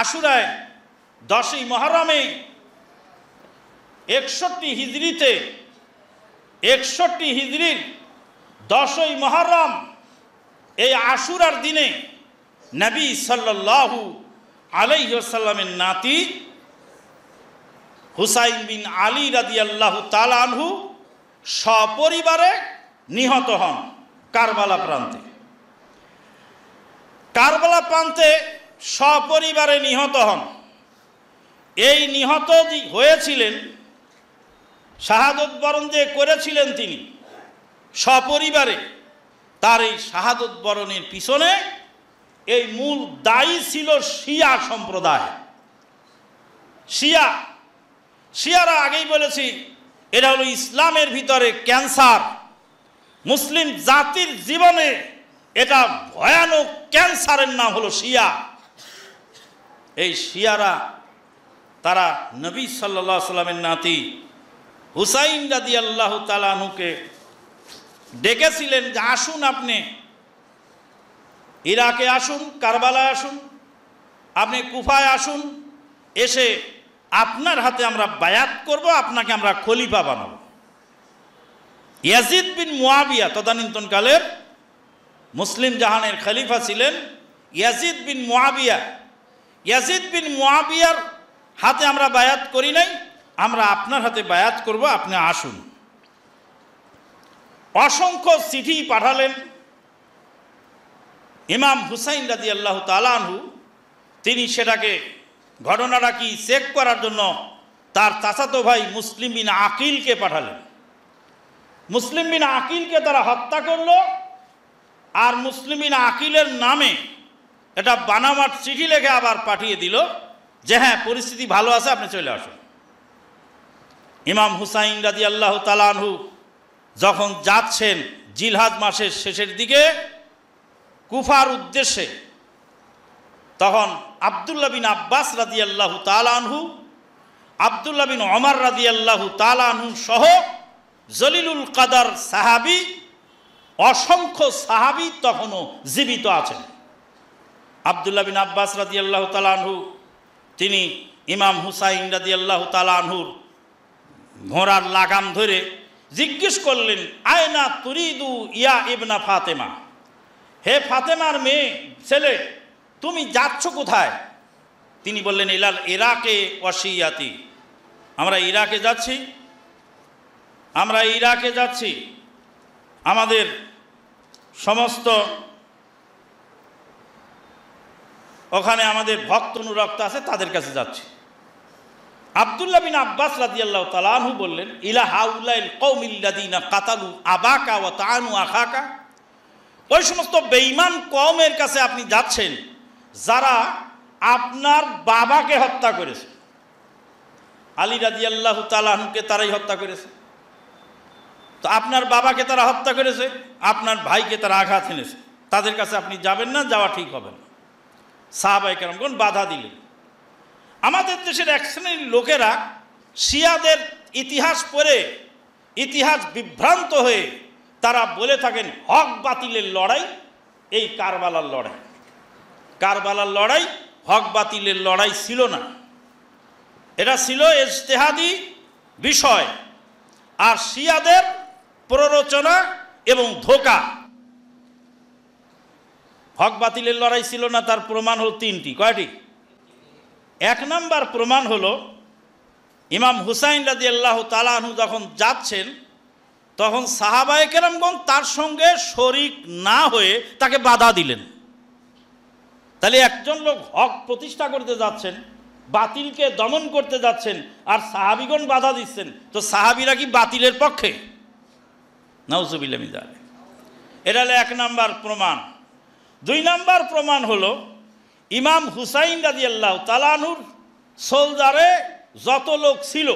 আশুরায় 10ই মহরমে 61 হিজরিতে 61 হিজরির 10ই মহরম এই আশুরার দিনে নবী সাল্লাল্লাহু আলাইহি ওয়াসাল্লামের নাতি হুসাইন বিন আলী রাদিয়াল্লাহু তাআলা আনহু সপরিবারে নিহত হন কারবালা প্রান্তে। কারবালা প্রান্তে সপরিবারে নিহত হন। এই নিহত হয়েছিলেন, শাহাদত বরণ যে করেছিলেন তিনি সপরিবারে, তার এই শাহাদত বরণের পিছনে এই মূল দায়ী ছিল শিয়া সম্প্রদায়। শিয়ারা আগেই বলেছি এটা হলো ইসলামের ভিতরে ক্যান্সার। মুসলিম জাতির জীবনে এটা ভয়ানক ক্যান্সারের নাম হলো শিয়া। এই শিয়ারা তারা নবী সাল্লাল্লাহু আলাইহি সাল্লামের নাতি হুসাইন রাদিয়াল্লাহু তাআলা আনহুকে ডেকেছিলেন যে আসুন, আপনি ইরাকে আসুন, কারবালায় আসুন, আপনি কুফায় আসুন, এসে আপনার হাতে আমরা বায়াত করব, আপনাকে আমরা খলিফা বানাবো। ইয়াজিদ বিন মুয়াবিয়া তদানীন্তনকালের মুসলিম জাহানের খলিফা ছিলেন Yazid bin Muawiya. Yazid bin মুয়াবিয়ার হাতে আমরা বায়াত করি নাই, আমরা আপনার হাতে বায়াত করব, আপনি আসুন। অসংখ্য চিঠি পাঠালেন ইমাম হুসাইন রাদিয়াল্লাহু তাআলা আনহু। তিনি সেটাকে ঘটনাটা কি চেক করার জন্য তার চাচাতো ভাই মুসলিম বিন আকিলকে পাঠালেন। মুসলিম বিন আকিলকে তারা হত্যা করলো, আর মুসলিম বিন আকিলের নামে এটা বানামার চিঠি লেখে আবার পাঠিয়ে দিল যে হ্যাঁ, পরিস্থিতি ভালো আছে, আপনি চলে আসুন। ইমাম হুসাইন রাদিয়াল্লাহু তাআলা আনহু যখন যাচ্ছেন জিলহাজ মাসের শেষের দিকে কুফার উদ্দেশ্যে, তখন আব্দুল্লাহ বিন আব্বাস রাদিয়াল্লাহু তাআলা আনহু, আব্দুল্লাহ বিন ওমর রাদিয়াল্লাহু তাআলা আনহু সহ জলিলুল কাদার সাহাবী, অসংখ্য সাহাবী তখনও জীবিত আছেন। আব্দুল্লাহ বিন আব্বাস রাদিয়াল্লাহু তাআলা আনহু তিনি ইমাম হুসাইন রাদিয়াল্লাহু তাআলা আনহুর ঘোড়ার লাগাম ধরে জিজ্ঞেস করলেন, আয়না তুরিদু ইয়া ইবনা ফাতেমা, হে ফাতেমার মেয়ে ছেলে, তুমি যাচ্ছ কোথায়? তিনি বললেন, ইলাল ইরাকে ওয়াশিয়াতি, আমরা ইরাকে যাচ্ছি, আমরা ইরাকে যাচ্ছি, আমাদের সমস্ত ওখানে আমাদের ভক্ত অনুরক্ত আছে, তাদের কাছে যাচ্ছি। আব্দুল্লাহ বিন আব্বাস রাদিয়াল্লাহু তাআলা আনহু বললেন, ইলা হাউলাইল কওমিল্লাযিনা কাতালু আবাকা ওয়া তাআনু আখাকা, ওই সমস্ত বেঈমান কওমের কাছে আপনি যাচ্ছেন যারা আপনার বাবাকে হত্যা করেছে। আলী রাদিয়াল্লাহু তাআলা আনহুকে তারাই হত্যা করেছে, তো আপনার বাবাকে তারা হত্যা করেছে, আপনার ভাইকে তারা আঘাত এনেছে, তাদের কাছে আপনি যাবেন না, যাওয়া ঠিক হবে না। সাহাবায়ে কেরামগণ বাধা দিলেন। আমাদের দেশের এক শ্রেণীর লোকেরা শিয়াদের ইতিহাস পড়ে ইতিহাস বিভ্রান্ত হয়ে তারা বলে থাকেন হক বাতিলের লড়াই এই কারবালার লড়াই। কারবালার লড়াই হক বাতিলের লড়াই ছিল না, এটা ছিল ইজতিহাদি বিষয় আর শিয়াদের প্ররোচনা এবং ধোঁকা। হক বাতিলের লড়াই ছিল না, তার প্রমাণ হলো তিনটি। কয়টি? এক নাম্বার প্রমাণ হলো ইমাম হুসাইন রাদিয়াল্লাহু তাআলা আনহু যখন যাচ্ছেন তখন সাহাবায়ে কেরামগণ তার সঙ্গে শরিক না হয়ে তাকে বাধা দিলেন। তাহলে একজন লোক হক প্রতিষ্ঠা করতে যাচ্ছেন, বাতিলকে দমন করতে যাচ্ছেন, আর সাহাবীগণ বাধা দিচ্ছেন, তো সাহাবীরা কি বাতিলের পক্ষে? নাউজুবিল্লাহ মিন যালিক। এটা হলো এক নাম্বার প্রমাণ। দুই নাম্বার প্রমাণ হলো ইমাম হুসাইন রাদিয়াল্লাহু তাআলা আনহুর সোলজারে যত লোক ছিল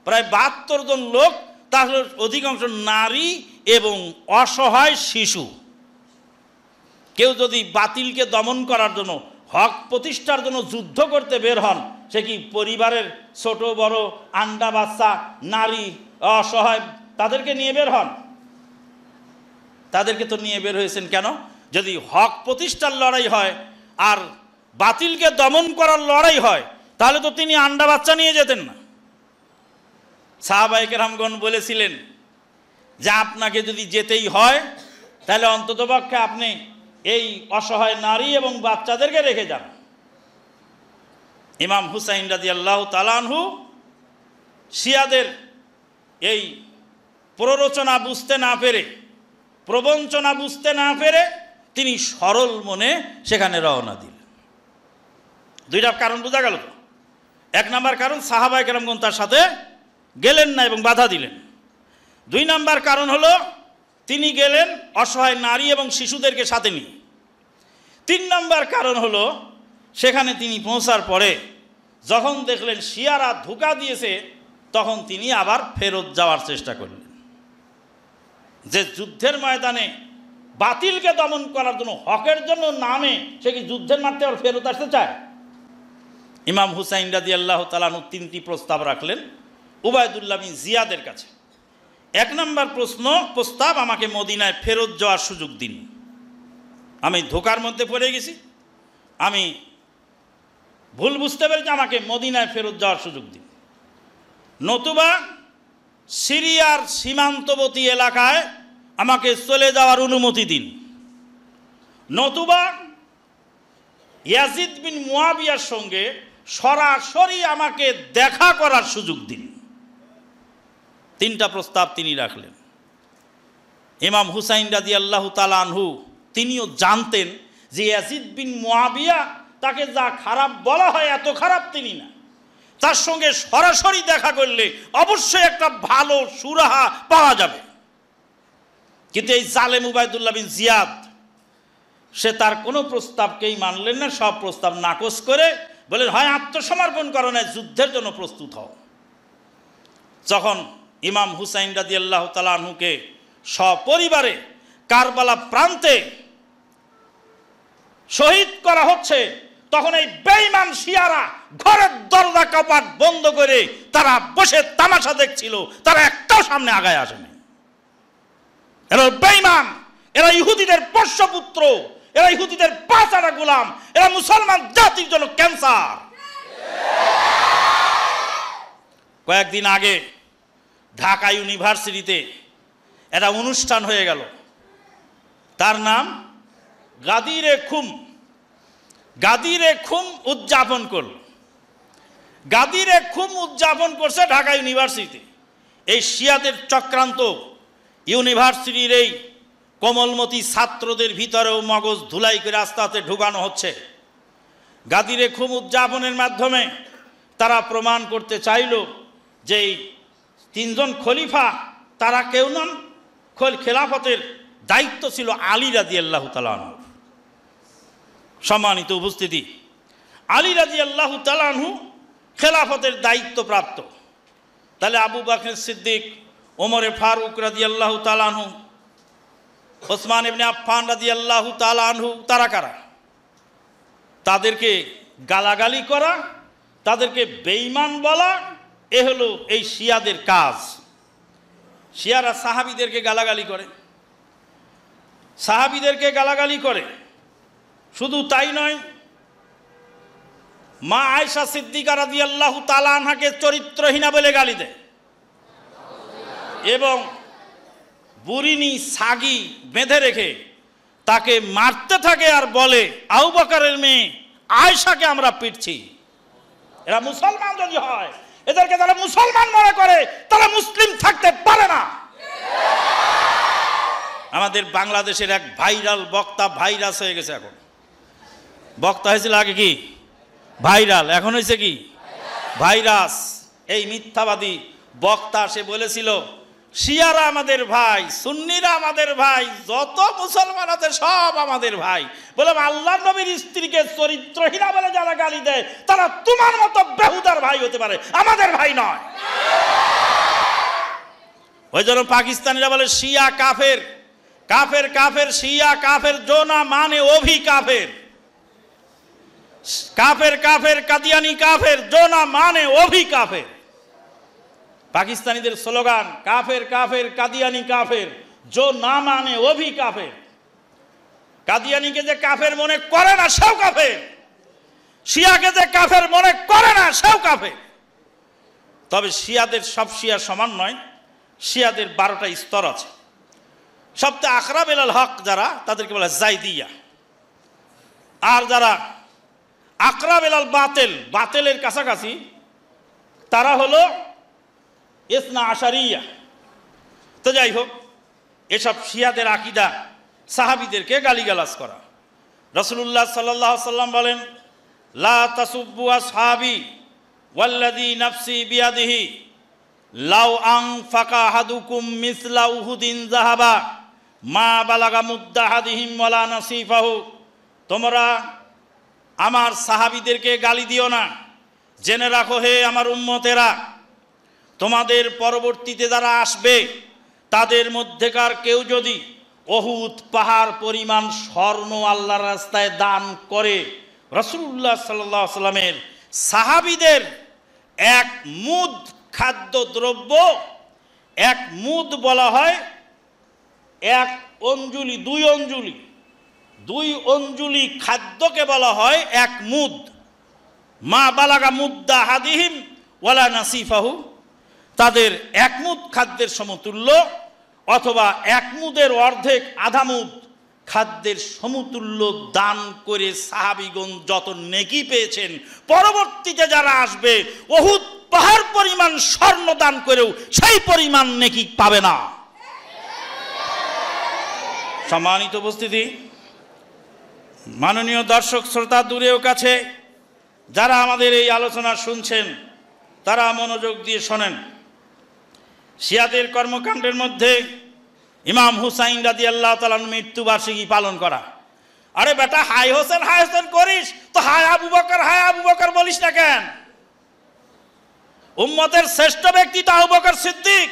প্রায় 72 জন লোক, তার অধিকাংশ নারী এবং অসহায় শিশু। কেউ যদি বাতিলকে দমন করার জন্য, হক প্রতিষ্ঠার জন্য যুদ্ধ করতে বের হন, সে কি পরিবারের ছোট বড় আন্ডা বাচ্চা নারী অসহায় তাদেরকে নিয়ে বের হন? তাদেরকে তো নিয়ে বের হয়েছেন কেন? যদি হক প্রতিষ্ঠার লড়াই হয় আর বাতিলকে দমন করার লড়াই হয়, তাহলে তো তিনি আন্ডা বাচ্চা নিয়ে যেতেন না। সাহাবায়ে কেরামগণ বলেছিলেন যে আপনাকে যদি যেতেই হয় তাহলে অন্ততপক্ষে আপনি এই অসহায় নারী এবং বাচ্চাদেরকে রেখে যান। ইমাম হুসাইন রাদিয়াল্লাহু তাআলা আনহু শিয়াদের এই প্ররোচনা বুঝতে না পেরে, প্রবঞ্চনা বুঝতে না পেরে তিনি সরল মনে সেখানে রওনা দিলেন। দুইটা কারণ বোঝা গেল তো। এক নাম্বার কারণ, সাহাবায়ে কেরামগণ তার সাথে গেলেন না এবং বাধা দিলেন। দুই নাম্বার কারণ হলো তিনি গেলেন অসহায় নারী এবং শিশুদেরকে সাথে নিয়ে। তিন নাম্বার কারণ হলো সেখানে তিনি পৌঁছার পরে যখন দেখলেন শিয়ারা ধোঁকা দিয়েছে, তখন তিনি আবার ফেরত যাওয়ার চেষ্টা করলেন। যে যুদ্ধের ময়দানে বাতিলকে দমন করার জন্য, হকের জন্য নামে, সে কি যুদ্ধের মাঠে আবার ফেরত আসতে চায়? ইমাম হুসাইন রাদিয়াল্লাহু তাআলা আনহু তিনটি প্রস্তাব রাখলেন উবাইদুল্লাহ বিন জিয়াদের কাছে। এক নম্বর প্রস্তাব, আমাকে মদিনায় ফেরত যাওয়ার সুযোগ দিন। আমি ধোঁকার মধ্যে পড়ে গেছি, আমি ভুল বুঝতে পেরেছি, আমাকে মদিনায় ফেরত যাওয়ার সুযোগ দিন। নতুবা সিরিয়ার সীমান্তবর্তী এলাকায় আমাকে চলে যাওয়ার অনুমতি দিন। নতুবা ইয়াজিদ বিন মুয়াবিয়ার সঙ্গে সরাসরি আমাকে দেখা করার সুযোগ দিন। তিনটা প্রস্তাব তিনি রাখলেন। ইমাম হুসাইন রাদিয়াল্লাহু তাআলা আনহু তিনিও জানতেন যে ইয়াজিদ বিন মুয়াবিয়া, তাকে যা খারাপ বলা হয় এত খারাপ তিনি না, তার সঙ্গে সরাসরি দেখা করলে অবশ্যই একটা ভালো সুরাহা পাওয়া যাবে। কিন্তু এই জালেম উবাইদুল্লাহ বিন জিয়াদ, সে তার কোনো প্রস্তাবকেই মানলেন না, সব প্রস্তাব নাকচ করে বলেন হয় আত্মসমর্পণ করো, না যুদ্ধের জন্য প্রস্তুত হও। যখন ইমাম হুসাইন রাদিয়াল্লাহু তাআলা আনহুকে সপরিবারে কারবালা প্রান্তে শহীদ করা হচ্ছে, তখন এই বেঈমান শিয়ারা ঘরের দরজা কপাট বন্ধ করে তারা বসে তামাশা দেখছিল, তারা একটাও সামনে আগায় আসেনি। এরা বেঈমান, এরা ইহুদিদের পোষ্যপুত্র, এরা ইহুদিদের পাঁচাটা গোলাম, এরা মুসলমান জাতির জন্য ক্যান্সার। কয়েকদিন আগে ঢাকা ইউনিভার্সিটিতে একটা অনুষ্ঠান হয়ে গেল, তার নাম গাদিরে খুম। গাদিরে খুম উদযাপন করল। গাদিরে খুম উদযাপন করছে ঢাকা ইউনিভার্সিটিতে। এই শিয়াদের চক্রান্ত ইউনিভার্সিটির এই কোমলমতি ছাত্রদের ভিতরেও মগজ ধুলাই করে আস্তে আস্তে ঢুকানো হচ্ছে। গাদিরে খুম উদযাপনের মাধ্যমে তারা প্রমাণ করতে চাইল যে এই তিনজন খলিফা তারা কেউ নন, খেলাফতের দায়িত্ব ছিল আলী রাদিয়াল্লাহু তাআলা আনহু। সম্মানিত উপস্থিতি, আলী রাদিয়াল্লাহু তাআলা আনহু খেলাফতের দায়িত্বপ্রাপ্ত। তাহলে আবু বকর সিদ্দিক, ওমরে ফারুক রাদিয়াল্লাহু তাআলা আনহু, ওসমান ইবনে আফফান রাদিয়াল্লাহু তাআলা আনহু, তারা কারা? তাদেরকে গালাগালি করা, তাদেরকে বেঈমান বলা, এ হলো এই শিয়াদের কাজ। শিয়ারা সাহাবীদেরকে গালাগালি করে, সাহাবীদেরকে গালাগালি করে। শুধু তাই নয়, মা আয়েশা সিদ্দিকা রাদিয়াল্লাহু তাআলা আনহাকে চরিত্রহীনা বলে গালি দেয় এবং বুরিনি সাগি বেঁধে রেখে তাকে মারতে থাকে আর বলে আবু বকরের মেয়ে আয়েশাকে আমরা পিটছি। এরা মুসলমান যদি হয়, এদেরকে তারা মুসলমান মনে করে, তারা মুসলিম থাকতে পারে না। আমাদের বাংলাদেশের এক ভাইরাল বক্তা ভাইরাস হয়ে গেছে। এখন বক্তা হয়েছিল আগে কি ভাইরাল, এখন হয়েছে কি ভাইরাস। এই মিথ্যাবাদী বক্তা সে বলেছিল শিয়ারা আমাদের ভাই, সুন্নিরা আমাদের ভাই, যত মুসলমান আছে সব আমাদের ভাই। বলে আল্লাহর নবীর স্ত্রীকে চরিত্রহীনা বলে যারা গালি দেয় তারা তোমার মতো বেহুদার ভাই হতে পারে, আমাদের ভাই নয়। ওই জন্য পাকিস্তানিরা বলে শিয়া কাফের, কাফের কাফের, শিয়া কাফের, জো না মানে ও ভি কাফের। কাফের কাফের, কাদিয়ানি কাফের, জো না মানে ও ভি কাফের। পাকিস্তানিদের স্লোগান কাফের কাফের, কাদিয়ানি কাফের, জো না মানে ও ভি কাফের। কাদিয়ানিকে যে কাফের মনে করে না সেও কাফের, শিয়াকে যে কাফের মনে করে না সেও কাফের। তবে শিয়াদের সব শিয়া সমান নয়, শিয়াদের 12টা স্তর আছে। সবচেয়ে আকরাব ইলাল হক যারা, তাদেরকে বলে জাইদিয়া। আর যারা আকরাব ইলাল বাতিল, বাতিলের কাছাকাছি, তারা হলো ইসনা আশারিয়া। তো যাই হোক, এসব শিয়াদের আকীদা সাহাবীদেরকে গালিগালাজ করা। রাসূলুল্লাহ সাল্লাল্লাহু আলাইহি সাল্লাম বলেন, লা তাসুব্বু আসহাবি ওয়াল্লাযী নাফসি বিয়াদিহি লাউ আনফাকা আহাদুকুম মিসলা উহুদিন যাহাবা মা বালাগা মুদ্দা আহাদিহিম ওয়ালা নাসিফাহু। তোমরা আমার সাহাবীদেরকে গালি দিও না। জেনে রাখো হে আমার উম্মতেরা, তোমাদের পরবর্তীতে যারা আসবে তাদের মধ্যেকার কেউ যদি উহুদ পাহাড় পরিমাণ স্বর্ণ আল্লাহর রাস্তায় দান করে, রাসূলুল্লাহ সাল্লাল্লাহু আলাইহি সাল্লামের সাহাবীদের এক মুদ খাদ্যদ্রব্য, এক মুদ বলা হয় এক অঞ্জলি, দুই অঞ্জলি খাদ্যকে বলা হয় এক মুদ। মা বালাগা মুদ্দা হাদিহিম ওয়ালা নাসিফাহু, তাদের এক মুদ খাদ্যের সমতুল্য অথবা এক মুদের অর্ধেক, আধা মুদ খাদ্যের সমতুল্য দান করে সাহাবীগণ যত নেকি পেয়েছেন, পরবর্তীতে যারা আসবে উহুদ পাহাড় পরিমাণ স্বর্ণ দান করেও সেই পরিমাণ নেকি পাবে না। সম্মানিত উপস্থিতি, মাননীয় দর্শক শ্রোতা দূরেও কাছে যারা আমাদের এই আলোচনা শুনছেন, তারা মনোযোগ দিয়ে শোনেন। শিয়াদের কর্মকাণ্ডের মধ্যে ইমাম হুসাইন রাদিয়াল্লাহু তাআলা মৃত্যুবার্ষিকী পালন করা। আরে বেটা, হাই হোসেন করিস তো হাই আবু বকর বলিস না কেন? উম্মতের শ্রেষ্ঠ ব্যক্তি তো আবু বকর সিদ্দিক।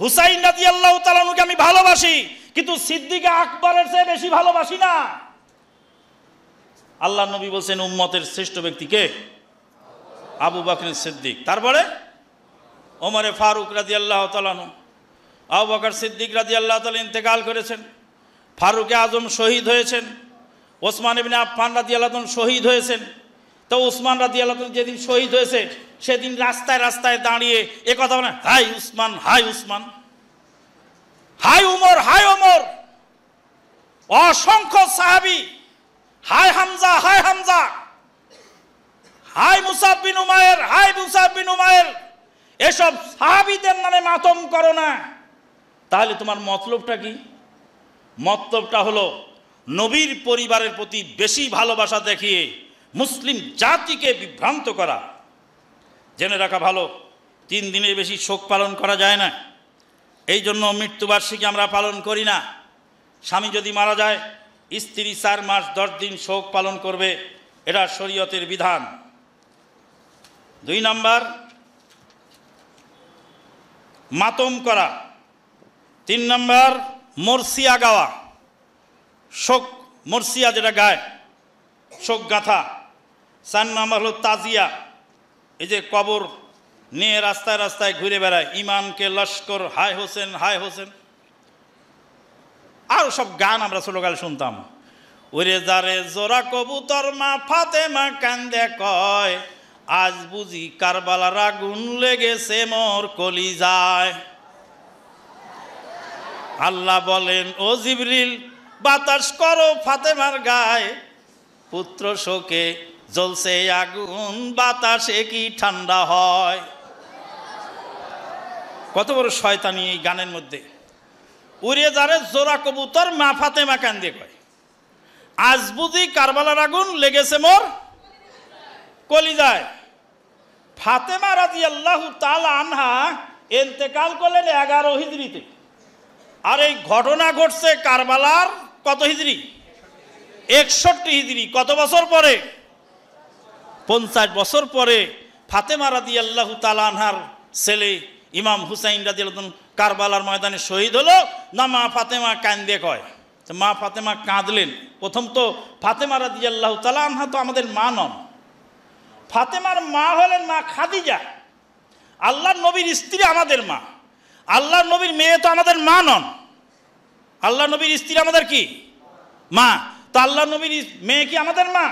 হুসাইন রাদিয়াল্লাহু তাআলাকে আমি ভালোবাসি, কিন্তু সিদ্দিক আকবরের চেয়ে বেশি ভালোবাসি না। আল্লাহ নবী বলছেন উম্মতের শ্রেষ্ঠ ব্যক্তি কে? আবু বকর সিদ্দিক। তারপরে ওমরে ফারুক রাদিয়াল্লাহু তাআলা, আবু বকর সিদ্দিক রাদিয়াল্লাহু তাআলা ইন্তেকাল করেছেন, ফারুকে আজম শহীদ হয়েছেন, ওসমান ইবনে আফফান রাদিয়াল্লাহু তাআলা শহীদ হয়েছেন। তো ওসমান রাদিয়াল্লাহু তাআলা যেদিন শহীদ হয়েছে সেদিন রাস্তায় রাস্তায় দাঁড়িয়ে এ কথা বলে, হাই উসমান, হাই উসমান, হাই উমর, হাই ওমর। অসংখ্য সাহাবী হাই হামজা, হাই হামজা, হাই মুসাব বিন উমায়ের, হাই মুসাব বিন উমায়ের। এসব সাহাবীদের নামে মাতম করো না। তাহলে তোমার মতলবটা কি? মতলবটা হলো নবীর পরিবারের প্রতি বেশি ভালোবাসা দেখিয়ে মুসলিম জাতিকে বিভ্রান্ত করা। জেনে রাখা ভালো, 3 দিনের বেশি শোক পালন করা যায় না। এই জন্য মৃত্যুবার্ষিকী আমরা পালন করি না। স্বামী যদি মারা যায়, স্ত্রী 4 মাস 10 দিন শোক পালন করবে, এটা শরীয়তের বিধান। 2 নাম্বার, মাতম করা। 3 নাম্বার, মরসিয়া গাওয়া, শোক মরসিয়া যেটা গায়, শোক গাথা। 4 নাম্বার হলো তাজিয়া, এই যে কবর নিয়ে রাস্তায় রাস্তায় ঘুরে বেড়ায়, ইমানকে লস্কর, হাই হোসেন, হাই হোসেন। আরও সব গান আমরা ছোটকালে শুনতাম। ওরে যারে জোড়া কবুতর মা ফাতেমা কান্দে কয়, আজ বুঝি কারবালার আগুন লেগেছে মোর কলিজায়। আল্লাহ বলেন, ও জিবরিল বাতাস করো ফাতেমার গায়ে, পুত্র শোকে জ্বলছে আগুন, বাতাসে কি ঠান্ডা হয়। কত বড় শয়তানি এই গানের মধ্যে। উড়ে যারে জোড়া কবুতর মা ফাতেমা কান্দে কয়, আজ বুঝি কারবালার আগুন লেগেছে মোর কলিজায়। ফাতেমা রাদিয়াল্লাহু তাআলা আনহা ইন্তেকাল করলেন 11 হিজরিতে। আর এই ঘটনা ঘটছে কারবালার কত হিজরি? 61 হিজরি। কত বছর পরে? 50 বছর পরে ফাতেমা রাদিয়াল্লাহু তাআলা আনহার ছেলে ইমাম হুসাইন রাদিয়াল্লাহু তাআলা কারবালার ময়দানে শহীদ হলো। না মা ফাতেমা কান্দে কয়। তো মা ফাতেমা কাঁদলেন। প্রথম তো ফাতেমা রাদিয়াল্লাহু তাআলা আনহা তো আমাদের মা নন, ফাতেমার মা হলেন মা খাদিজা, আল্লাহর নবীর স্ত্রী আমাদের মা। আল্লাহর নবীর মেয়ে তো আমাদের মা নন, আল্লাহর নবীর স্ত্রী আমাদের কি? মা। তো আল্লাহর নবীর মেয়ে কি আমাদের মা?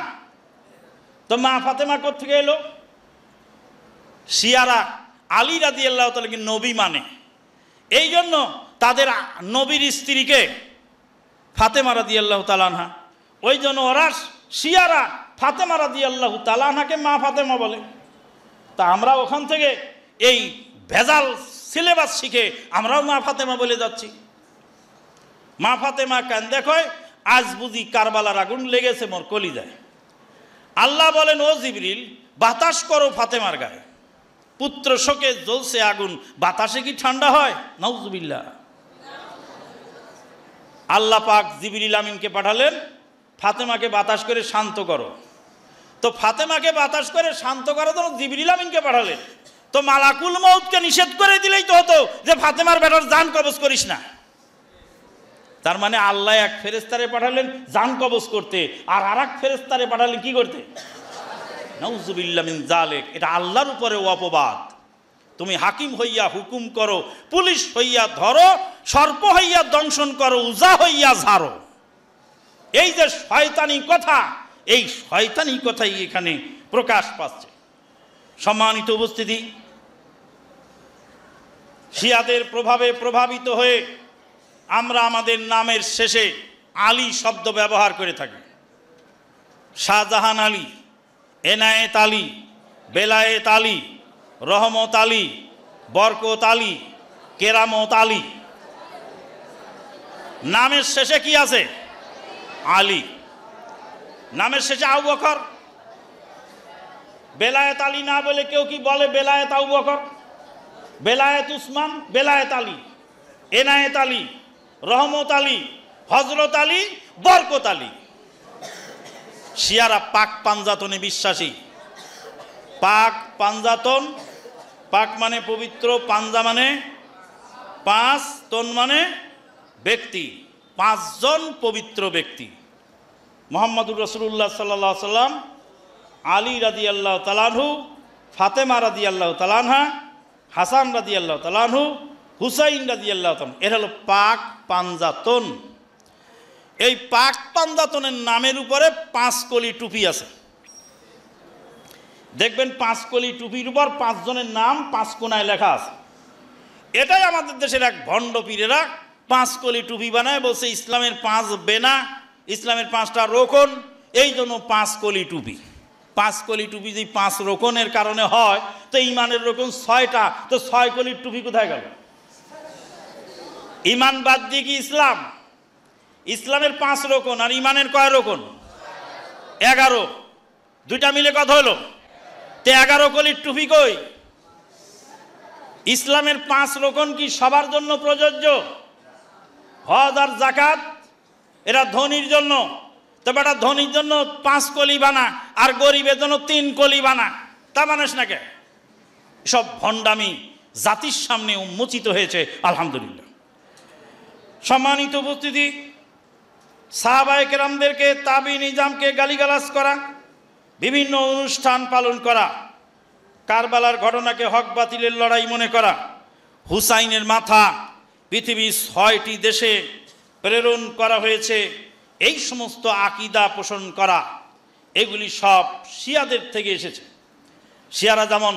তো মা ফাতেমা কোত্থেকে এলো? শিয়ারা আলী রাদিয়াল্লাহু তাআলাকে নবী মানে, এই জন্য তাদের নবীর স্ত্রীকে ফাতেমা রাদিয়াল্লাহু তাআলা আনহা, ওই জন্য ওরা শিয়ারা ফাতেমা রাদিয়াল্লাহু তাআলা আনহাকে মা ফাতেমা বলে। তা আমরা ওখান থেকে এই ভেজাল সিলেবাস শিখে আমরাও মা ফাতেমা বলে যাচ্ছি। মা ফাতেমা কেন দেখয়, আজ বুঝি কারবালার আগুন লেগেছে মোর কলিজায়। আল্লাহ বলেন, ও জিবরিল বাতাস করো ফাতেমার গায়ে, পুত্র শোকে জ্বলছে আগুন, বাতাসে কি ঠান্ডা হয়? নাউজুবিল্লাহ। আল্লাহ পাক জিবরিল আমিনকে পাঠালেন, ফাতেমাকে বাতাস করে শান্ত করো। তো ফাতেমাকে বাতাস করে শান্ত করার জন্য জিবরিল আমিনকে পাঠালেন। তো মালাকুল মউতকে নিষেধ করে দিলেই তো হতো যে ফাতেমার বেটার জান কবজ করিস না। তার মানে আল্লাহ এক ফেরেশতারে পাঠালেন জান কবজ করতে, আর আরেক ফেরেশতারে পাঠালেন কি করতে? নাউজুবিল্লাহ মিন যালিক। এটা আল্লাহর উপরে অপবাদ। তুমি হাকিম হইয়া হুকুম করো, পুলিশ হইয়া ধরো, সর্প হইয়া দংশন করো, উজা হইয়া ঝাড়ো। এই যে শয়তানি কথা, এই শয়তানি কথাই এখানে প্রকাশ পাচ্ছে। সম্মানিত উপস্থিতি, শিয়াদের প্রভাবে প্রভাবিত হয়ে আমরা আমাদের নামের শেষে আলী শব্দ ব্যবহার করে থাকি। শাহজাহান আলী, এনায়েত আলী, বেলায়েত আলী, রহমত আলী, বরকত আলী, কেরামত আলী। নামের শেষে কি আছে? আলী। নামের শেষে আবু বকর। বেলায়েত আলী না বলে কেউ কি বলে বেলায়েত আবু বকর, বেলায়েত উসমান, বেলায়েত আলী, এনায়েত আলী, রহমত আলী, হজরত আলী, বরকত আলী। শিয়ারা পাক পাঞ্জাতনে বিশ্বাসী। পাক পাঞ্জাতন, পাক মানে পবিত্র, পাঞ্জা মানে পাঁচ, তন মানে ব্যক্তি, পাঁচজন পবিত্র ব্যক্তি। মুহাম্মদুর রাসূলুল্লাহ সাল্লাল্লাহু আলাইহি সাল্লাম, আলী রাদিয়াল্লাহু তাআলা আনহু, ফাতেমা রাদিয়াল্লাহু তাআলা আনহা, হাসান রাদিয়াল্লাহু তাআলা আনহু, হুসাইন রাদিয়াল্লাহু তাআলা। এর হলো পাক পাঞ্জাতন। এই পাক পাঞ্জাতনের নামের উপরে 5 কলি টুপি আছে। দেখবেন 5 কলি টুপির উপর 5 জনের নাম 5 কোণায় লেখা আছে। এটাই আমাদের দেশের এক ভণ্ড পীরেরা 5 কলি টুপি বানায়, বলছে ইসলামের 5 বেনা, ইসলামের 5টা রোকন, এই জন্য 5 কলি টুপি। 5 কলি টুপি যদি 5 রোকনের কারণে হয়, তো ইমানের রোকন 6টা, তো 6 কলির টুপি কোথায় গেল? ইমান বাদ দিয়ে কি ইসলাম? ইসলামের 5 রোকন আর ইমানের কয় রোকন? 11। দুইটা মিলে কথা হলো, তে 11 কলির টুপি কই? ইসলামের 5 রোকন কি সবার জন্য প্রযোজ্য? হজ আর যাকাত এরা ধনীর জন্য, তবে এটা ধনীর জন্য 5 কলি বানা আর গরিবের জন্য 3 কলি বানা, তা মানুষ নাকি? সব ভণ্ডামি জাতির সামনে উন্মোচিত হয়েছে। আলহামদুলিল্লাহ। সম্মানিত উপস্থিতি, সাহাবায়ে কেরামদেরকে, তাবি নিজামকে গালিগালাজ করা, বিভিন্ন অনুষ্ঠান পালন করা, কারবালার ঘটনাকে হক বাতিলের লড়াই মনে করা, হুসাইনের মাথা পৃথিবীর 6টি দেশে প্রেরণ করা হয়েছে, এই সমস্ত আকীদা পোষণ করা, এগুলি সব শিয়াদের থেকে এসেছে। শিয়ারা যেমন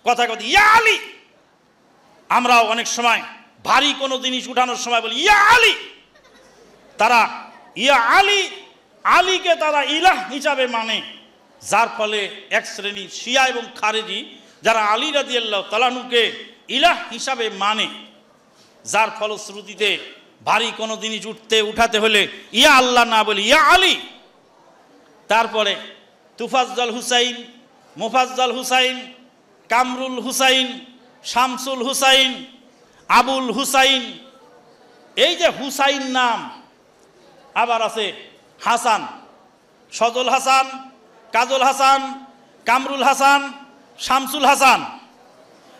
কথা কথা ইয়া আলী, আমরাও অনেক সময় ভারী কোনো জিনিস উঠানোর সময় বলি ইয়া আলী। তারা ইয়া আলী, আলীকে তারা ইলাহ হিসাবে মানে, যার ফলে এক শ্রেণী শিয়া এবং খারেজি যারা আলী রাদিয়াল্লাহু তাআলা আনহুকে ইলাহ হিসাবে মানে, যার ফলশ্রুতিতে ভারী কোনো জিনিস উঠাতে হলে ইয়া আল্লাহ না বলি ইয়া আলী। তারপরে তুফাজ্জল হুসাইন, মুফাজ্জল হুসাইন, কামরুল হুসাইন, শামসুল হুসাইন, আবুল হুসাইন, এই যে হুসাইন নাম। আবার আছে হাসান, সজল হাসান, কাজল হাসান, কামরুল হাসান, শামসুল হাসান।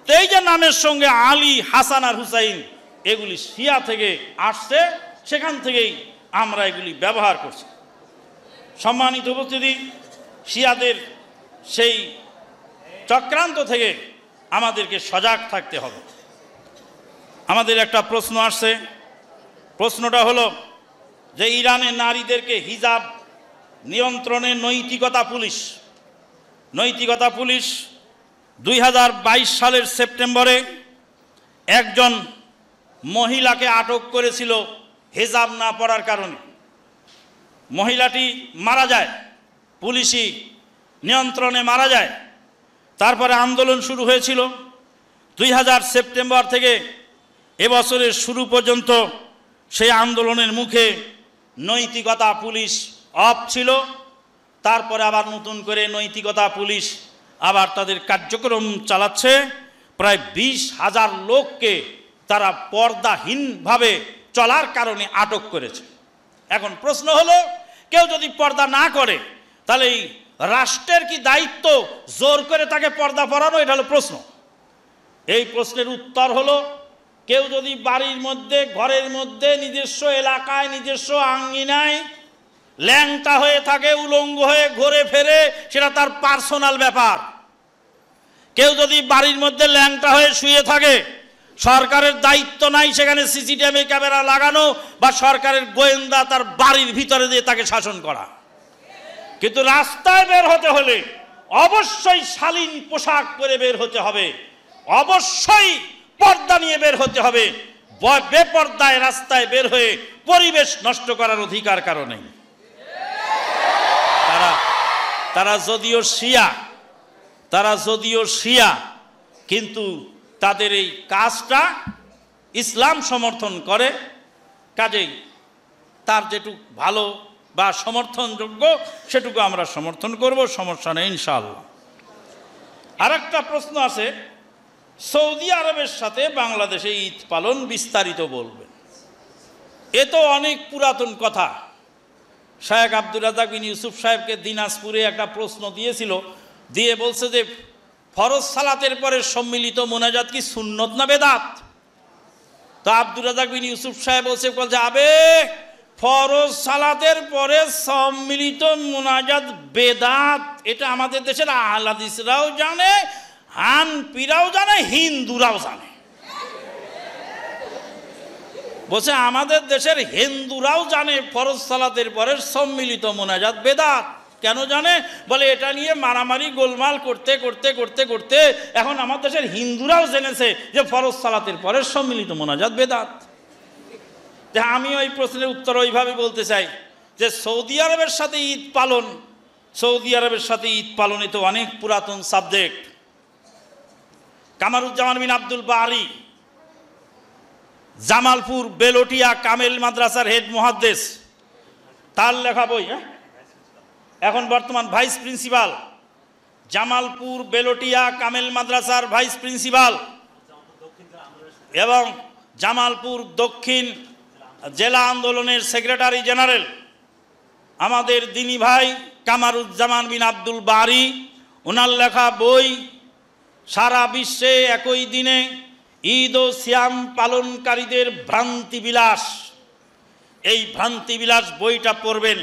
তো এই যে নামের সঙ্গে আলী, হাসান আর হুসাইন, এগুলি শিয়া থেকে আসছে, সেখান থেকেই আমরা এগুলি ব্যবহার করছি। সম্মানিত উপস্থিতি, শিয়াদের সেই চক্রান্ত থেকে আমাদেরকে সজাগ থাকতে হবে। আমাদের একটা প্রশ্ন আসছে, প্রশ্নটা হলো যে ইরানের নারীদেরকে হিজাব নিয়ন্ত্রণের নৈতিকতা পুলিশ নৈতিকতা পুলিশ 2022 সালের সেপ্টেম্বরে একজন মহিলাকে আটক করেছিল হিজাব না পরার কারণে। মহিলাটি মারা যায়, পুলিশি নিয়ন্ত্রণে মারা যায়। তারপরে আন্দোলন শুরু হয়েছিল। 2000 সেপ্টেম্বর থেকে এবছরের শুরু পর্যন্ত সেই আন্দোলনের মুখে নৈতিকতা পুলিশ অফ ছিল। তারপরে আবার নতুন করে নৈতিকতা পুলিশ আবার তাদের কার্যক্রম চালাচ্ছে। প্রায় 20,000 লোককে তারা পর্দাহীনভাবে চলার কারণে আটক করেছে। এখন প্রশ্ন হলো, কেউ যদি পর্দা না করে তাহলে এই রাষ্ট্রের কি দায়িত্ব জোর করে তাকে পর্দা পরানো? এটা হলো প্রশ্ন। এই প্রশ্নের উত্তর হলো, কেউ যদি বাড়ির মধ্যে, ঘরের মধ্যে, নিজস্ব এলাকায়, নিজস্ব আঙ্গিনায় ল্যাংটা হয়ে থাকে, উলঙ্গ হয়ে ঘুরে ফেরে, সেটা তার পার্সোনাল ব্যাপার। কেউ যদি বাড়ির মধ্যে ল্যাংটা হয়ে শুয়ে থাকে, সরকারের দায়িত্ব নাই সেখানে সিসিটিভি ক্যামেরা লাগানো বা সরকারের গোয়েন্দা তার বাড়ির ভিতরে দিয়ে তাকে শাসন করা। কিন্তু রাস্তায় বের হতে হলে অবশ্যই শালীন পোশাক পরে বের হতে হবে, অবশ্যই পর্দা নিয়ে বের হতে হবে। বেপর্দায় রাস্তায় বের হয়ে পরিবেশ নষ্ট করার অধিকার কারো নেই। তারা যদিও শিয়া কিন্তু তাদের এই কাজটা ইসলাম সমর্থন করে। কাজেই তার যেটুকু ভালো বা সমর্থনযোগ্য সেটুকু আমরা সমর্থন করব, সমস্যা নেই ইনশাআল্লাহ। আর একটা প্রশ্ন আছে, সৌদি আরবের সাথে বাংলাদেশে ঈদ পালন বিস্তারিত বলবেন। এ তো অনেক পুরাতন কথা। শায়েখ আব্দুর রাজ্জাক বিন ইউসুফ সাহেবকে দিনাজপুরে একটা প্রশ্ন দিয়েছিল, দিয়ে বলছে যে ফরজ সালাতের পরে সম্মিলিত মোনাজাত কি সুন্নত না বেদাত? তো আব্দুর রাজ্জাক বিন ইউসুফ সাহেব বলছে আবে, ফরজ সালাতের পরে সম্মিলিত মোনাজাত বেদাত, এটা আমাদের দেশের আহলে হাদিসরাও জানে, হানফিরাও জানে, হিন্দুরাও জানে। বলছে আমাদের দেশের হিন্দুরাও জানে ফরজ সালাতের পরে সম্মিলিত মোনাজাত বেদাত। কেন জানে? বলে এটা নিয়ে মারামারি গোলমাল করতে করতে করতে করতে এখন আমার দেশের হিন্দুরাও জেনেছে যে ফরজ সালাতের পরে সম্মিলিত মোনাজাত বেদাত। যে আমি ওই প্রশ্নের উত্তর ওইভাবে বলতে চাই যে সৌদি আরবের সাথে ঈদ পালনে তো অনেক পুরাতন সাবজেক্ট। কামারুজ্জামান বিন আব্দুল বারি জামালপুর বেলোটিয়া কামেল মাদ্রাসার হেড মুহাদ্দিস, তার লেখা বই, এখন বর্তমান ভাইস প্রিন্সিপাল, জামালপুর বেলোটিয়া কামেল মাদ্রাসার ভাইস প্রিন্সিপাল এবং জামালপুর দক্ষিণ জেলা আন্দোলনের সেক্রেটারি জেনারেল আমাদের দিনী ভাই কামারুজ্জামান বিন আব্দুল বারি, ওনার লেখা বই সারা বিশ্বে একই দিনে ঈদ ও সিয়াম পালনকারীদের ভ্রান্তি বিলাস। এই ভ্রান্তি বিলাস বইটা পড়বেন,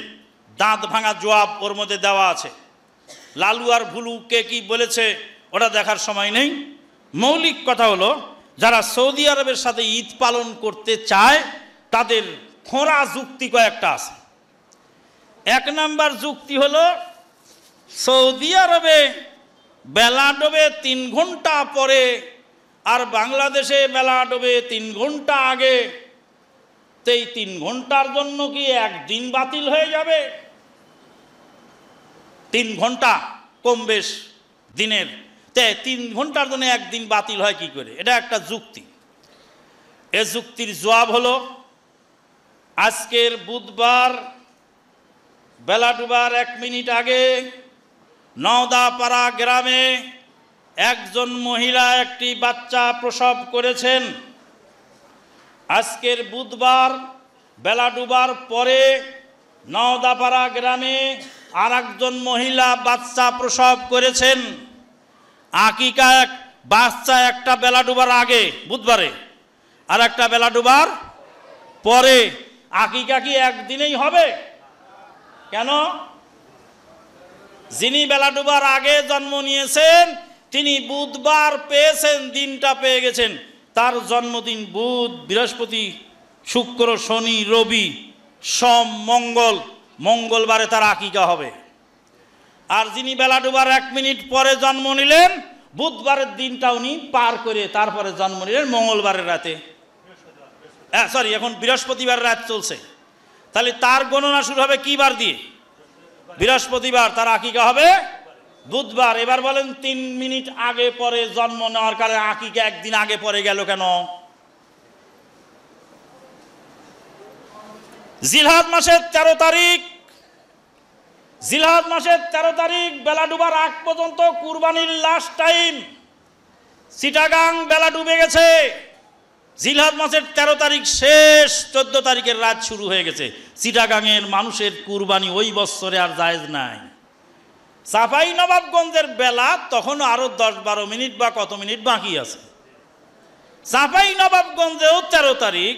দাঁত ভাঙা জবাব ওর মধ্যে দেওয়া আছে। লালু আর ভুলু কে কি বলেছে ওটা দেখার সময় নেই। মৌলিক কথা হলো, যারা সৌদি আরবের সাথে ঈদ পালন করতে চায় তাদের খোঁড়া যুক্তি কয়েকটা আছে। 1 নাম্বার যুক্তি হলো, সৌদি আরবে বেলা ডোবে 3 ঘন্টা পরে আর বাংলাদেশে বেলা ডোবে 3 ঘন্টা আগে, তো এই 3 ঘন্টার জন্য কি একদিন বাতিল হয়ে যাবে? 3 ঘন্টা কম বেশ দিনের, তে 3 ঘন্টার জন্য একদিন বাতিল হয় কি করে? এটা একটা যুক্তি। এ যুক্তির জবাব হলো, আজকের বুধবার বেলা ডুবার 1 মিনিট আগে নওদাপাড়া গ্রামে একজন মহিলা একটি বাচ্চা প্রসব করেছেন। আজকের বুধবার বেলা ডুবার পরে নওদাপাড়া গ্রামে আর একজন মহিলা বাচ্চা প্রসব করেছেন। আকিকা বাচ্চা একটা বেলা ডুবার আগে বুধবারে আর একটা বেলা ডুবার পরে, আকিকা কি একদিনেই হবে? কেন? যিনি বেলা ডুবার আগে জন্ম নিয়েছেন তিনি বুধবার পেয়েছেন, দিনটা পেয়ে গেছেন, তার জন্মদিন বুধ, বৃহস্পতি, শুক্র, শনি, রবি, সোম, মঙ্গলবারে তার আকিকা হবে। আর যিনি বেলা ডুবার 1 মিনিট পরে জন্ম নিলেন, বুধবারের দিনটা উনি পার করে তারপরে জন্ম নিলেন মঙ্গলবারের রাতে, সরি এখন বৃহস্পতিবার রাত চলছে, তাহলে তার গণনা শুরু হবে কি বার দিয়ে? বৃহস্পতিবার। তার আকিকা হবে বুধবার। এবার বলেন 3 মিনিট আগে পরে জন্ম নেওয়ার কারণে আকিকা একদিন আগে পরে গেল কেন? জিলহজ মাসের 13 তারিখ, জিলহজ মাসের 13 তারিখ বেলা ডুবার আগ পর্যন্ত কুরবানির লাস্ট টাইম। চিটাগাং বেলা ডুবে গেছে, জিলহজ মাসের 13 তারিখ শেষ, 14 তারিখের রাত শুরু হয়ে গেছে। চিটাগাংয়ের মানুষের কুরবানি ওই বছরে আর জায়েজ নাই। চাঁপাই নবাবগঞ্জের বেলা তখন আরো 10-12 মিনিট বা কত মিনিট বাকি আছে। চাঁপাই নবাবগঞ্জেও 13 তারিখ,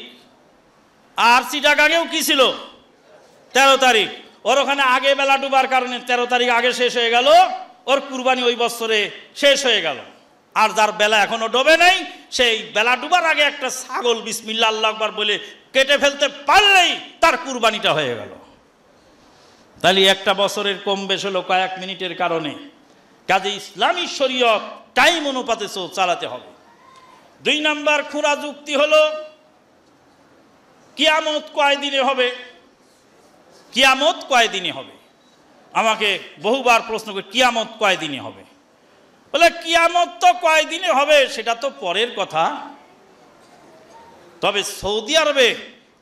আর চিটাগাংয়েও কি ছিল 13 তারিখ। ওর ওখানে আগে বেলা ডুবার কারণে 13 তারিখ আগে শেষ হয়ে গেল, ওর কুরবানি ওই বছরে শেষ হয়ে গেল। আর যার বেলা এখনো ডোবে নাই, সেই বেলা ডুবার আগে একটা ছাগল বিসমিল্লাহ আল্লাহু আকবার বলে কেটে ফেলতে পারলেই তার কুরবানিটা হয়ে গেল। তাহলে একটা বছরের কম বেশ হলো কয়েক মিনিটের কারণে। কাজে ইসলামী শরীয়ত টাইম অনুপাতে চালাতে হবে। 2 নাম্বার খুঁড়া যুক্তি হলো কিয়ামত কয়দিনে হবে? কিয়ামত কয়দিনে হবে? আমাকে বহুবার প্রশ্ন করে কিয়ামত কয়দিনে হবে? বলে কিয়ামত তো কয়দিনে হবে সেটা তো পরের কথা, তবে সৌদি আরবে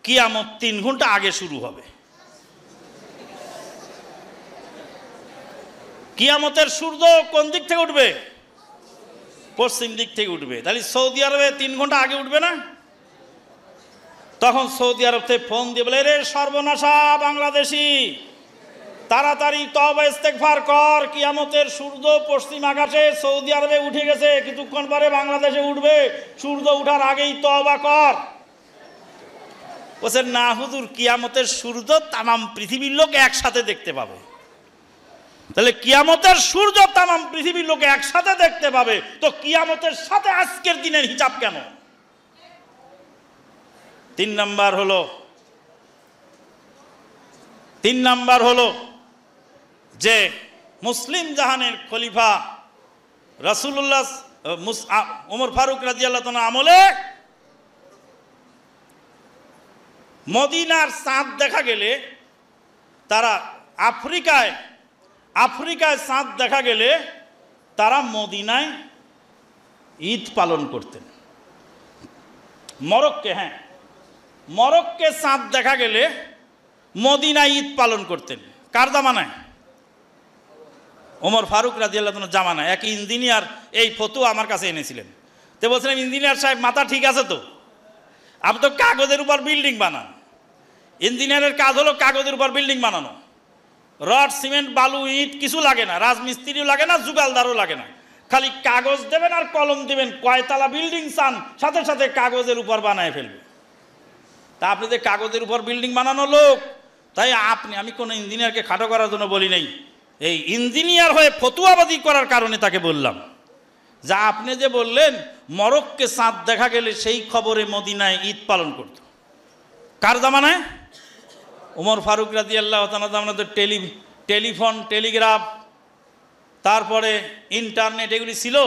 কিয়ামত 3 ঘন্টা আগে শুরু হবে। কিয়ামতের সূর্য কোন দিক থেকে উঠবে? পশ্চিম দিক থেকে উঠবে। তাহলে সৌদি আরবে 3 ঘন্টা আগে উঠবে না? তখন সৌদি আরব থেকে ফোন দিয়ে বলে, রে সর্বনাশা বাংলাদেশি, তাড়াতাড়ি তওবা ইস্তেগফার কর, কিয়ামতের সূর্য পশ্চিম আকাশে সৌদি আরবে উঠে গেছে, কিছুক্ষণ পরে বাংলাদেশে উঠবে, সূর্য উঠার আগেই তওবা কর। বলছে না হুজুর, কিয়ামতের সূর্য তামাম পৃথিবীর লোক একসাথে দেখতে পাবে। তাহলে কিয়ামতের সূর্য তামাম পৃথিবীর লোক একসাথে দেখতে পাবে, তো কিয়ামতের সাথে আজকের দিনের হিসাব কেন? 3 নাম্বার হলো যে মুসলিম জাহানের খলিফা রাসূলুল্লাহ ওমর ফারুক রাদিয়াল্লাহু তাআলা আমলে মদিনার চাঁদ দেখা গেলে, তারা আফ্রিকায় চাঁদ দেখা গেলে তারা মদিনায় ঈদ পালন করতেন। মরক্কে চাঁদ দেখা গেলে মদিনায় ঈদ পালন করতেন। কার জামানায়? ওমর ফারুক রাদিয়াল্লাহু তাআলা জামানায়। এক ইঞ্জিনিয়ার এই ফতোয়া আমার কাছে এনেছিলেন। তো বলছিলাম, ইঞ্জিনিয়ার সাহেব মাথা ঠিক আছে তো? আপনি তো কাগজের উপর বিল্ডিং বানান। ইঞ্জিনিয়ারের কাজ হলো কাগজের উপর বিল্ডিং বানানো। রড, সিমেন্ট, বালু, ইট কিছু লাগে না, রাজমিস্ত্রিও লাগে না, যুগালদারও লাগে না, খালি কাগজ দেবেন আর কলম দেবেন, কয়তলা বিল্ডিং চান সাথে সাথে কাগজের উপর বানায় ফেলবে। তা আপনি যে কাগজের উপর বিল্ডিং বানানো লোক, তাই আমি কোনো ইঞ্জিনিয়ারকে খাটো করার জন্য বলি নাই, এই ইঞ্জিনিয়ার হয়ে ফতুয়াবাদী করার কারণে তাকে বললাম। যা আপনি যে বললেন মরক্কে চাঁদ দেখা গেলে সেই খবরে মদিনায় ঈদ পালন করত, কার জামানায়? ওমর ফারুক রাদিয়াল্লাহু তাআলা জামানাতে টেলিফোন, টেলিগ্রাফ, তারপরে ইন্টারনেট এগুলি ছিল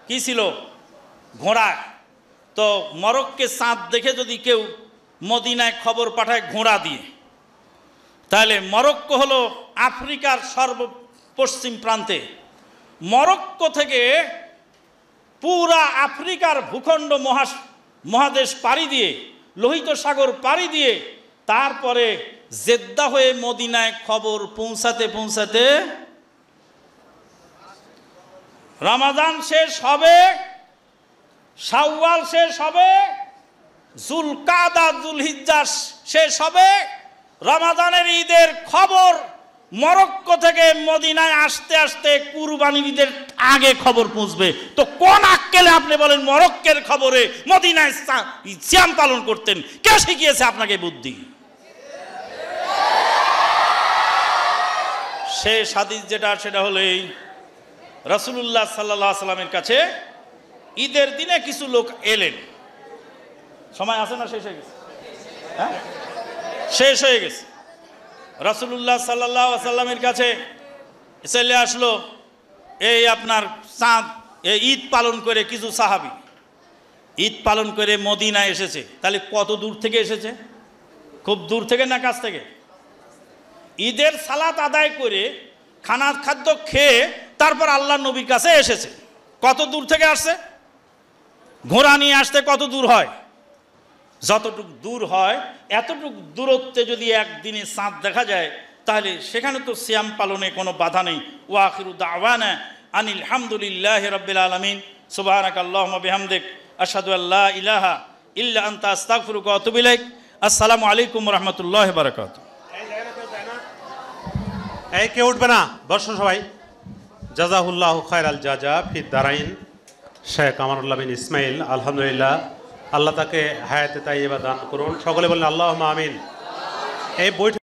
কি ছিল? ঘোড়া। তো মরক্কে চাঁদ দেখে যদি কেউ মদিনায় খবর পাঠায় ঘোড়া দিয়ে, তাহলে মরক্কো হলো আফ্রিকার সর্বপশ্চিম প্রান্তে। মরক্কো থেকে পুরা আফ্রিকার ভূখণ্ড মহাদেশ পাড়ি দিয়ে, লোহিত সাগর পাড়ি দিয়ে, তারপরে জেদ্দা হয়ে মদিনায় খবর পৌঁছাতে পৌঁছাতে রমাদান শেষ হবে, শাওয়াল শেষ হবে, জুলকাদা জুলহিজ্জা শেষ হবে, রমাদানের ঈদের খবর মরক্কো থেকে মদিনায় আসতে আসতে কুরবানির ঈদের আগে খবর পৌঁছবে। তো কোন আক্কেলে আপনি বলেন মরক্কের খবরে মদিনায় সিয়াম পালন করতেন? কে শিখিয়েছে আপনাকে বুদ্ধি? শেষ হাদিস যেটা, সেটা হলো এই, রাসূলুল্লাহ সাল্লাল্লাহু আলাইহি সাল্লামের কাছে ঈদের দিনে কিছু লোক এলেন। সময় আছে না? শেষ হয়ে গেছে? হ্যাঁ, শেষ হয়ে গেছে। রাসূলুল্লাহ সাল্লাল্লাহু আলাইহি সাল্লামের কাছে চলে আসলো এই আপনার চাঁদ এই ঈদ পালন করে কিছু সাহাবী ঈদ পালন করে মদিনায় এসেছে। তাহলে কত দূর থেকে এসেছে? খুব দূর থেকে না কাছ থেকে? ঈদের সালাত আদায় করে খাদ্য খেয়ে তারপর আল্লাহ নবীর কাছে এসেছে। কত দূর থেকে আসছে? ঘোড়া নিয়ে আসতে কত দূর হয়? যতটুক দূর হয় এতটুক দূরত্বে যদি একদিনে চাঁদ দেখা যায় তাহলে সেখানে তো সিয়াম পালনে কোনো বাধা নেই। ওয়া আখিরু দাওয়ানা আনিল হামদুলিল্লাহি রাব্বিল আলামিন সুবহানাকাল্লাহুম্মা বিহামদিক আশহাদু আল্লা ইলাহা ইল্লা আনতা আস্তাগফিরুকা ওয়া আতুবু ইলাইক। আসসালামু আলাইকুম ওয়া রাহমাতুল্লাহি ওয়া বারাকাতুহু। এই কেউ উঠবে না, বসুন সবাই। জাযাহুল্লাহু খায়রাল জাযা ফি দারাইন শেখ আমানুল্লাহ বিন ইসমাইল, আলহামদুলিল্লাহ, আল্লাহ তাকে হায়াতে তাইয়্যিবা দান করুন। সকলে বলেন আল্লাহুম্মা আমিন। এই বৈঠক